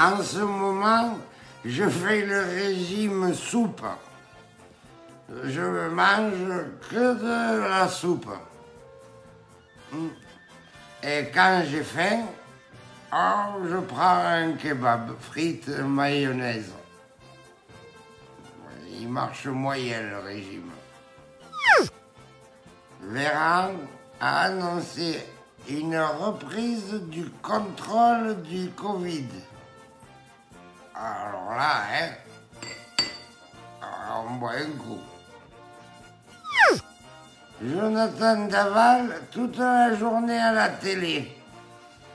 En ce moment, je fais le régime soupe. Je ne mange que de la soupe. Et quand j'ai faim, je prends un kebab, frites, mayonnaise. Il marche moyen le régime. Véran a annoncé une reprise du contrôle du Covid. Alors là, on boit un coup. Jonathan Daval, toute la journée à la télé.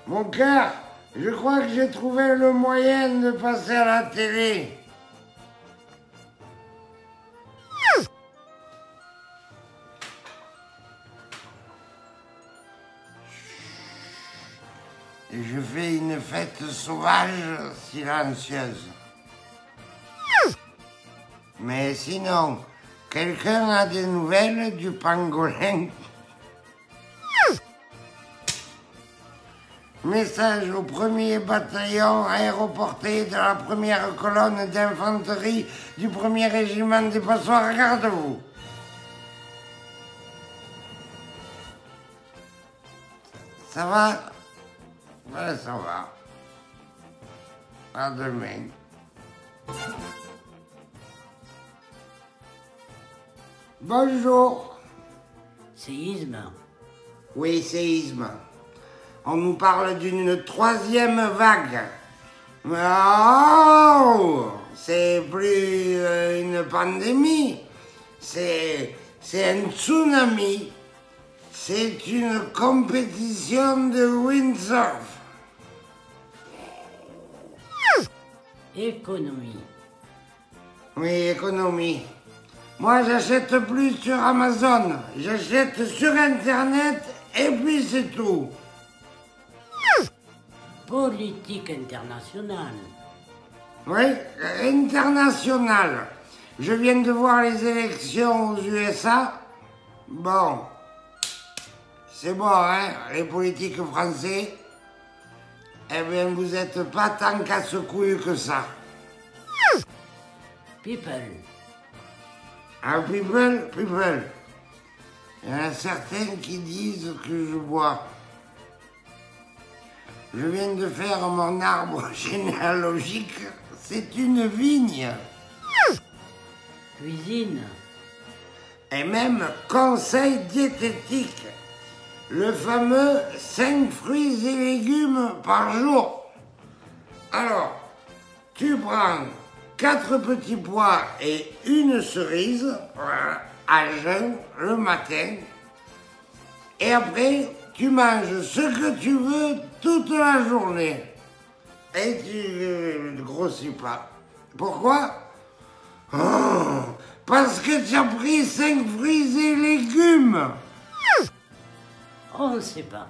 Mon cœur, je crois que j'ai trouvé le moyen de passer à la télé. Je fais une fête sauvage, silencieuse. Mais sinon, quelqu'un a des nouvelles du pangolin? Message au 1er bataillon aéroporté de la 1re colonne d'infanterie du 1er régiment des Passoires, garde-vous. Ça va? Ben, ça va. À demain. Bonjour. Séisme. Oui, séisme. On nous parle d'une 3e vague. Oh, c'est plus une pandémie. C'est un tsunami. C'est une compétition de windsurf. Économie. Oui, économie. Moi, j'achète plus sur Amazon. J'achète sur Internet et puis c'est tout. Politique internationale. Oui, internationale. Je viens de voir les élections aux USA. Bon, c'est bon, hein, les politiques français. Eh bien, vous n'êtes pas tant casse-couilles que ça. People. Ah, people. Il y en a certains qui disent que je bois. Je viens de faire mon arbre généalogique. C'est une vigne. Cuisine. Et même conseil diététique. Le fameux 5 fruits et légumes par jour. Alors, tu prends 4 petits pois et une cerise, voilà, à jeun le matin. Et après, tu manges ce que tu veux toute la journée. Et tu ne grossis pas. Pourquoi? Parce que tu as pris 5 fruits et légumes. On ne sait pas.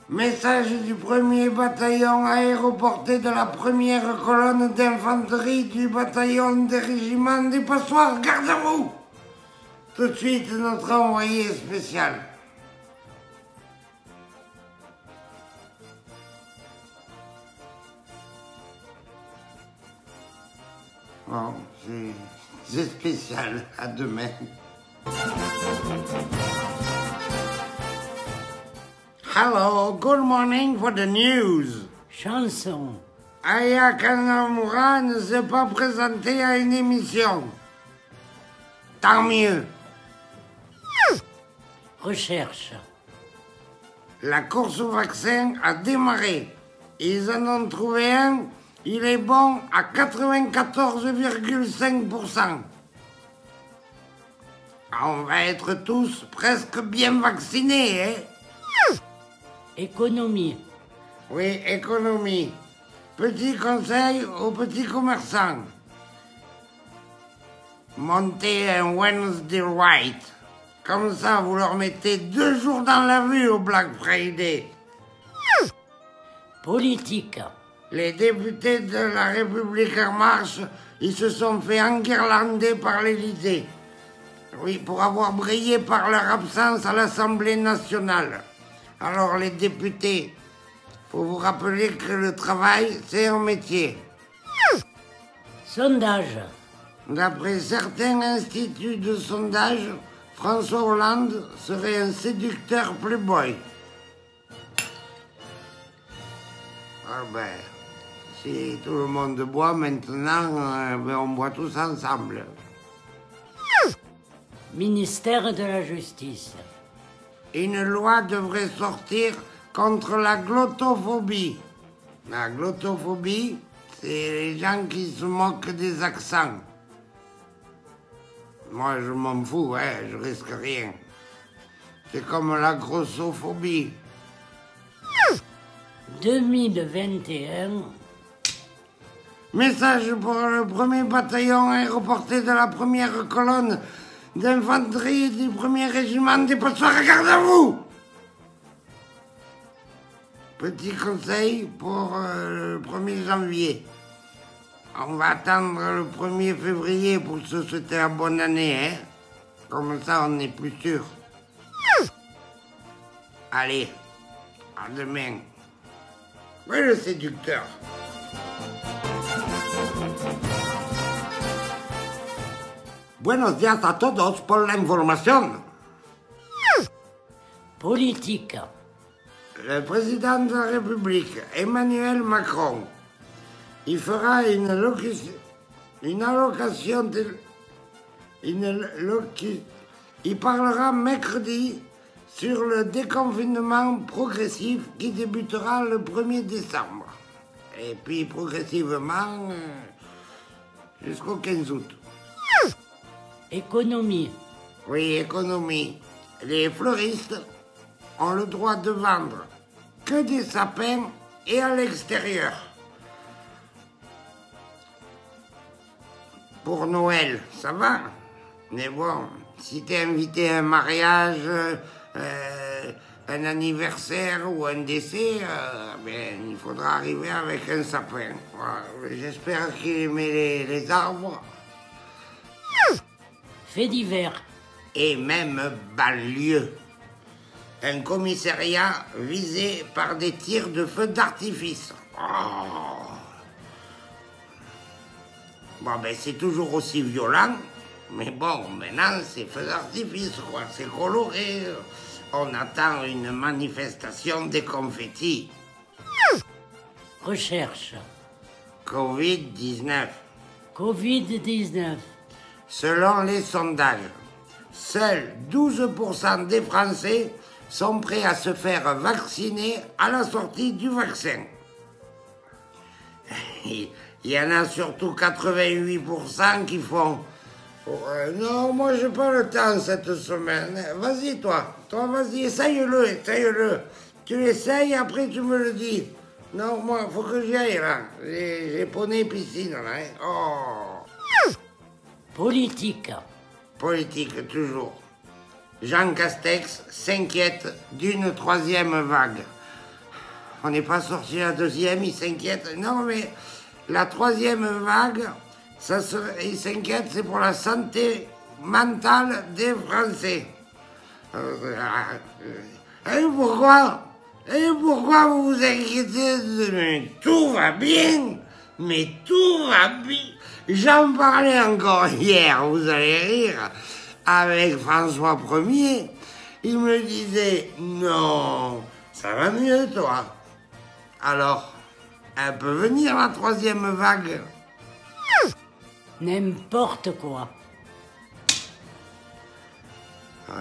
Message du 1er bataillon aéroporté de la 1re colonne d'infanterie du bataillon des régiments des Passoires, garde-vous. Tout de suite, notre envoyé spécial. Bon, c'est spécial. À demain. Hello, good morning for the news. Chanson. Aya Kanamura ne s'est pas présenté à une émission. Tant mieux. Recherche. La course au vaccin a démarré. Ils en ont trouvé un. Il est bon à 94,5%. On va être tous presque bien vaccinés, hein? Économie. Oui, économie. Petit conseil aux petits commerçants. Montez un Wednesday White. Comme ça, vous leur mettez 2 jours dans la vue au Black Friday. Politique. Les députés de la République En Marche, ils se sont fait enguirlander par l'Élysée. Oui, pour avoir brillé par leur absence à l'Assemblée nationale. Alors les députés, Faut vous rappeler que le travail, c'est un métier. Sondage. D'après certains instituts de sondage, François Hollande serait un séducteur playboy. Ah ben, si tout le monde boit maintenant, ben on boit tous ensemble. Ministère de la Justice. Une loi devrait sortir contre la glottophobie. La glottophobie, c'est les gens qui se moquent des accents. Moi, je m'en fous, hein, je risque rien. C'est comme la grossophobie. 2021. Message pour le premier bataillon aéroporté de la première colonne d'infanterie du premier régiment des passoires. Garde à vous! Petit conseil pour le 1er janvier. On va attendre le 1er février pour se souhaiter la bonne année, hein? Comme ça, on est plus sûr. Allez, à demain. Oui, le séducteur. Buenos días a todos por la información. Politique. Le président de la République, Emmanuel Macron, il fera il parlera mercredi sur le déconfinement progressif qui débutera le 1er décembre. Et puis progressivement jusqu'au 15 août. Économie. Oui, économie. Les fleuristes ont le droit de vendre que des sapins et à l'extérieur. Pour Noël, ça va. Mais bon, si t'es invité à un mariage, un anniversaire ou un décès, ben, il faudra arriver avec un sapin. Voilà. J'espère qu'il aimait les arbres. Fait divers. Et même banlieue. Un commissariat visé par des tirs de feu d'artifice. Oh. Bon, ben c'est toujours aussi violent, mais bon, maintenant c'est feu d'artifice, quoi. C'est coloré. On attend une manifestation des confettis. Recherche. Covid-19. Covid-19. Selon les sondages, seuls 12% des Français sont prêts à se faire vacciner à la sortie du vaccin. Il y en a surtout 88% qui font non, moi j'ai pas le temps cette semaine. Vas-y toi, vas-y, essaye-le. Tu l'essayes, après tu me le dis. Non, moi, faut que j'y aille là. J'ai poney piscine là. Hein. Oh. Politique. Politique, toujours. Jean Castex s'inquiète d'une 3e vague. On n'est pas sorti la 2e, il s'inquiète. Non, mais la 3e vague, il s'inquiète, c'est pour la santé mentale des Français. Et pourquoi vous vous inquiétez de... Tout va bien, mais tout va bien. J'en parlais encore hier, vous allez rire, avec François Ier. Il me disait, non, ça va mieux, toi. Alors, elle peut venir, la 3e vague. N'importe quoi. Ouais.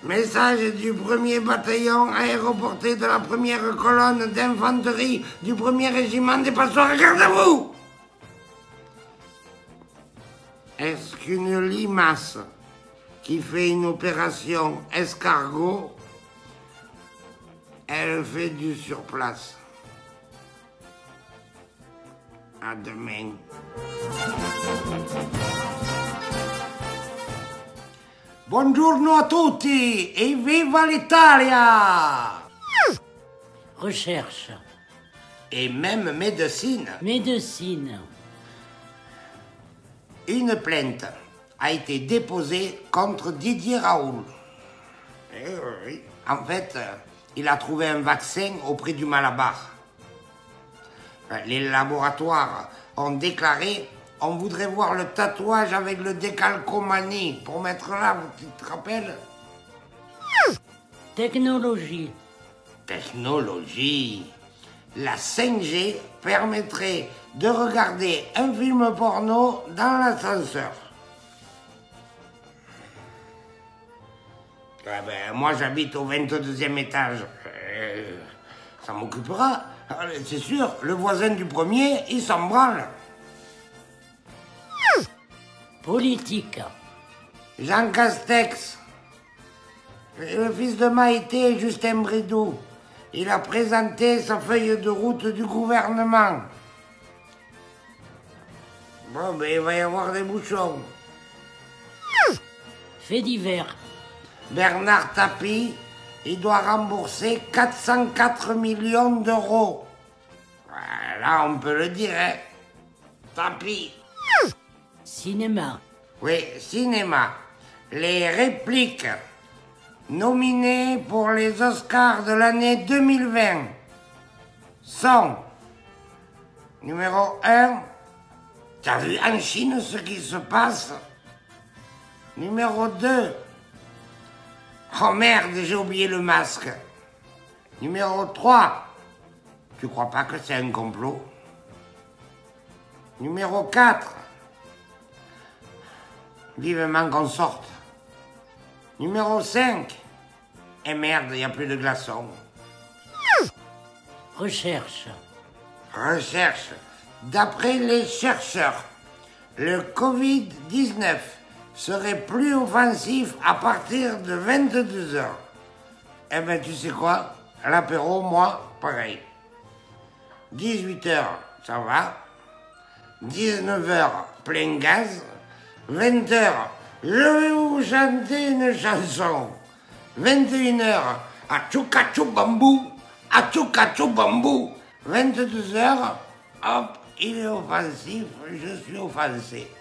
Message du 1er bataillon aéroporté de la première colonne d'infanterie du 1er régiment des passoires. Garde à vous! Est-ce qu'une limace qui fait une opération escargot, elle fait du surplace? À demain. Buongiorno a tutti e viva l'Italia! Recherche. Et même médecine. Médecine. Une plainte a été déposée contre Didier Raoult. Eh oui. En fait, il a trouvé un vaccin au prix du Malabar. Les laboratoires ont déclaré « On voudrait voir le tatouage avec le décalcomanie pour mettre là, tu te rappelles ?» Technologie. Technologie. La 5G permettrait de regarder un film porno dans l'ascenseur. Moi, j'habite au 22e étage. Ça m'occupera. C'est sûr, le voisin du premier, il s'en branle. Politique. Jean Castex, le fils de Maïté et Justin Bridoux, il a présenté sa feuille de route du gouvernement. Bon, ben il va y avoir des bouchons. Fait divers. Bernard Tapie, il doit rembourser 404 millions d'euros. Là, on peut le dire, hein. Tapie. Cinéma. Oui, cinéma. Les répliques nominées pour les Oscars de l'année 2020 sont numéro 1, t'as vu en Chine ce qui se passe? Numéro 2, oh merde, j'ai oublié le masque. Numéro 3, tu crois pas que c'est un complot? Numéro 4, vivement qu'on sorte. Numéro 5, et merde, il n'y a plus de glaçons. Recherche. Recherche. D'après les chercheurs, le Covid-19 serait plus offensif à partir de 22 heures. Eh ben, tu sais quoi? L'apéro, moi, pareil. 18 heures, ça va. 19 heures, plein gaz. 20 heures, je vais vous chanter une chanson. 21 heures, achou bambou, achou bambou. 22 heures, hop, il est offensif, je suis offensé.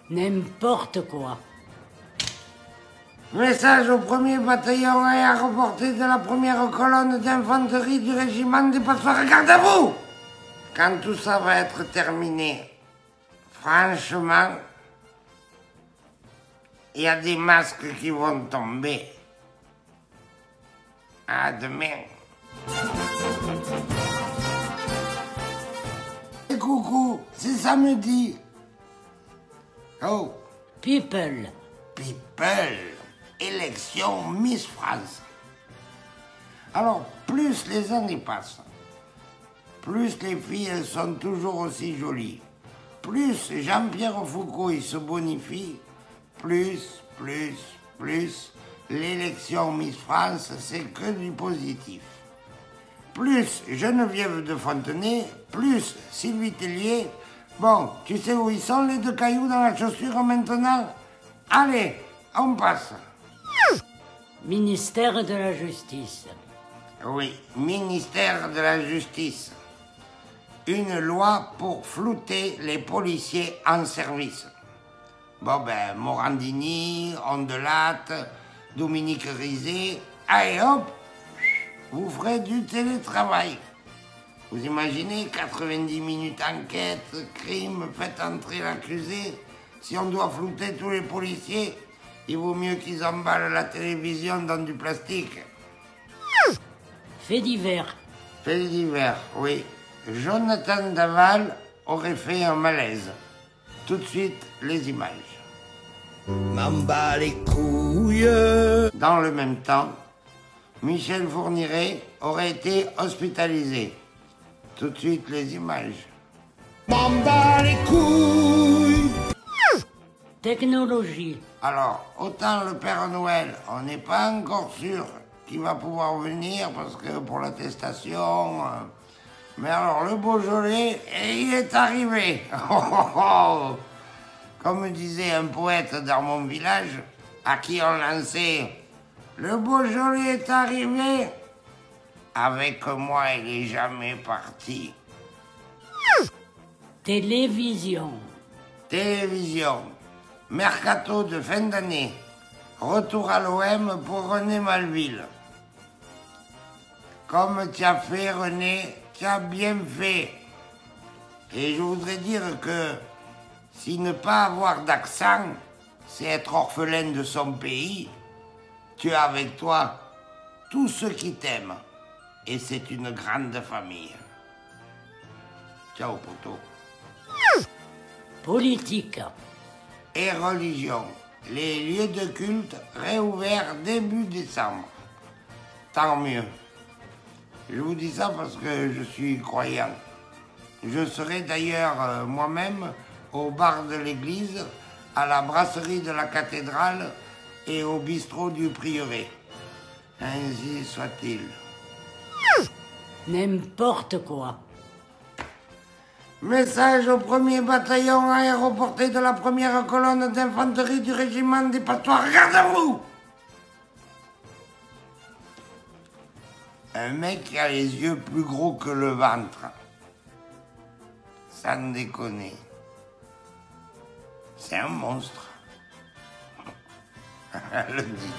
N'importe quoi. Message au premier bataillon aéroporté de la première colonne d'infanterie du régiment des passoires. Regardez-vous! Quand tout ça va être terminé, franchement, il y a des masques qui vont tomber. À demain. Et coucou, c'est samedi. Oh, People. people, élection Miss France. Alors, plus les années passent, plus les filles elles sont toujours aussi jolies. Plus Jean-Pierre Foucault il se bonifie, plus l'élection Miss France, c'est que du positif. Plus Geneviève de Fontenay, plus Sylvie Tellier. Bon, tu sais où ils sont les deux cailloux dans la chaussure maintenant? Allez, on passe. Ministère de la Justice. Oui, ministère de la Justice. Une loi pour flouter les policiers en service. Bon ben, Morandini, Ondelat, Dominique Rizet, allez hop, vous ferez du télétravail. Vous imaginez 90 minutes enquête, crime, faites entrer l'accusé. Si on doit flouter tous les policiers, il vaut mieux qu'ils emballent la télévision dans du plastique. Fait divers. Fait divers, oui. Jonathan Daval aurait fait un malaise. Tout de suite, les images. M'en bats les couilles. Dans le même temps, Michel Fourniret aurait été hospitalisé. Tout de suite, les images. M'en bats les couilles. Technologie. Alors, autant le Père Noël, on n'est pas encore sûr qu'il va pouvoir venir parce que pour l'attestation... Mais alors, le Beaujolais, il est arrivé. Comme disait un poète dans mon village, à qui on lançait « Le Beaujolais est arrivé ». Avec moi, il n'est jamais parti. Télévision. Télévision. Mercato de fin d'année. Retour à l'OM pour René Malville. Comme tu as fait, René, tu as bien fait. Et je voudrais dire que si ne pas avoir d'accent, c'est être orphelin de son pays, tu as avec toi tous ceux qui t'aiment. Et c'est une grande famille. Ciao, poto. Politique. Et religion. Les lieux de culte réouverts début décembre. Tant mieux. Je vous dis ça parce que je suis croyant. Je serai d'ailleurs moi-même au bar de l'église, à la brasserie de la cathédrale et au bistrot du prieuré. Ainsi soit-il. N'importe quoi. Message au premier bataillon aéroporté de la première colonne d'infanterie du régiment des Patois. Regardez-vous! Un mec qui a les yeux plus gros que le ventre. Sans déconner. C'est un monstre. Le dit.